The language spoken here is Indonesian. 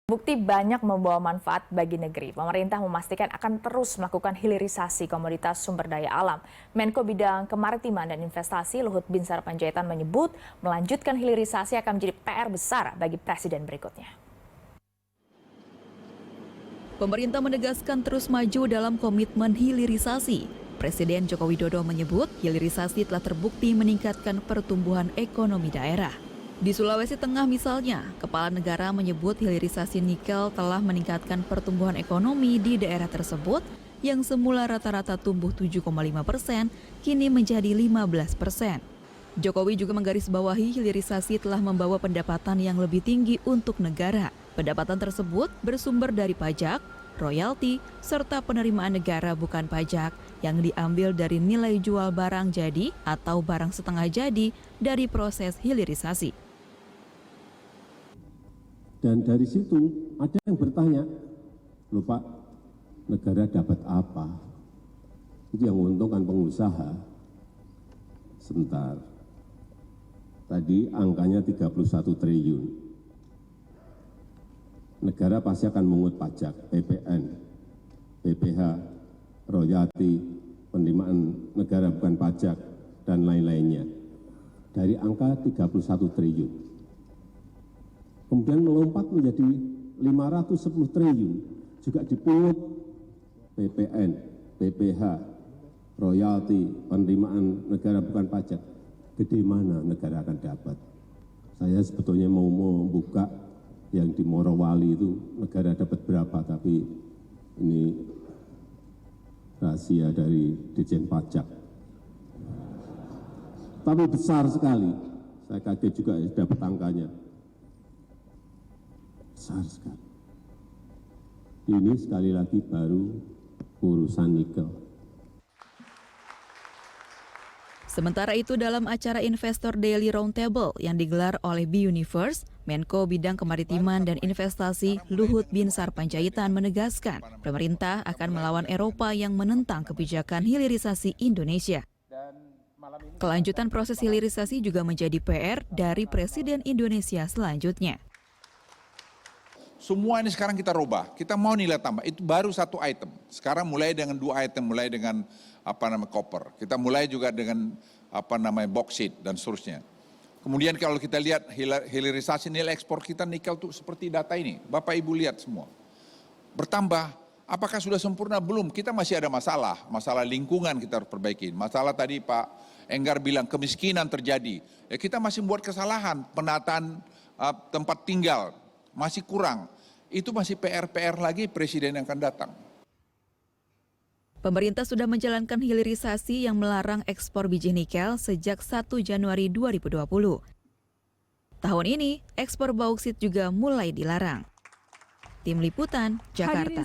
Bukti banyak membawa manfaat bagi negeri. Pemerintah memastikan akan terus melakukan hilirisasi komoditas sumber daya alam. Menko Bidang Kemaritiman dan Investasi Luhut Binsar Panjaitan menyebut melanjutkan hilirisasi akan menjadi PR besar bagi presiden berikutnya. Pemerintah menegaskan terus maju dalam komitmen hilirisasi. Presiden Joko Widodo menyebut hilirisasi telah terbukti meningkatkan pertumbuhan ekonomi daerah. Di Sulawesi Tengah misalnya, Kepala Negara menyebut hilirisasi nikel telah meningkatkan pertumbuhan ekonomi di daerah tersebut yang semula rata-rata tumbuh 7,5%, kini menjadi 15%. Jokowi juga menggarisbawahi hilirisasi telah membawa pendapatan yang lebih tinggi untuk negara. Pendapatan tersebut bersumber dari pajak, royalti, serta penerimaan negara bukan pajak yang diambil dari nilai jual barang jadi atau barang setengah jadi dari proses hilirisasi. Dan dari situ ada yang bertanya, "Loh Pak, negara dapat apa?" Itu yang menguntungkan pengusaha. Sebentar. Tadi angkanya 31 triliun. Negara pasti akan mengut pajak, PPN, PPH, royalti, penerimaan negara bukan pajak, dan lain-lainnya. Dari angka 31 triliun. Kemudian melompat menjadi 510 triliun, juga dipungut PPN, PPH, royalti, penerimaan negara bukan pajak. Gede mana negara akan dapat? Saya sebetulnya mau membuka yang di Morowali itu negara dapat berapa, tapi ini rahasia dari Ditjen Pajak. Tapi besar sekali, saya kaget juga ya dapat angkanya. Besar sekali. Ini sekali lagi baru urusan nikel. Sementara itu dalam acara Investor Daily Roundtable yang digelar oleh B-Universe, Menko Bidang Kemaritiman dan Investasi Luhut Binsar Panjaitan menegaskan pemerintah akan melawan Eropa yang menentang kebijakan hilirisasi Indonesia. Kelanjutan proses hilirisasi juga menjadi PR dari Presiden Indonesia selanjutnya. Semua ini sekarang kita rubah, kita mau nilai tambah, itu baru satu item. Sekarang mulai dengan 2 item, mulai dengan copper. Kita mulai juga dengan bauxite dan seterusnya. Kemudian kalau kita lihat hilirisasi nilai ekspor kita nikel tuh seperti data ini, Bapak Ibu lihat semua. Bertambah, apakah sudah sempurna? Belum, kita masih ada masalah lingkungan kita harus perbaiki. Masalah tadi Pak Enggar bilang kemiskinan terjadi, ya kita masih membuat kesalahan, penataan tempat tinggal masih kurang. Itu masih PR lagi presiden yang akan datang. Pemerintah sudah menjalankan hilirisasi yang melarang ekspor biji nikel sejak 1 Januari 2020. Tahun ini, ekspor bauksit juga mulai dilarang. Tim Liputan, Jakarta.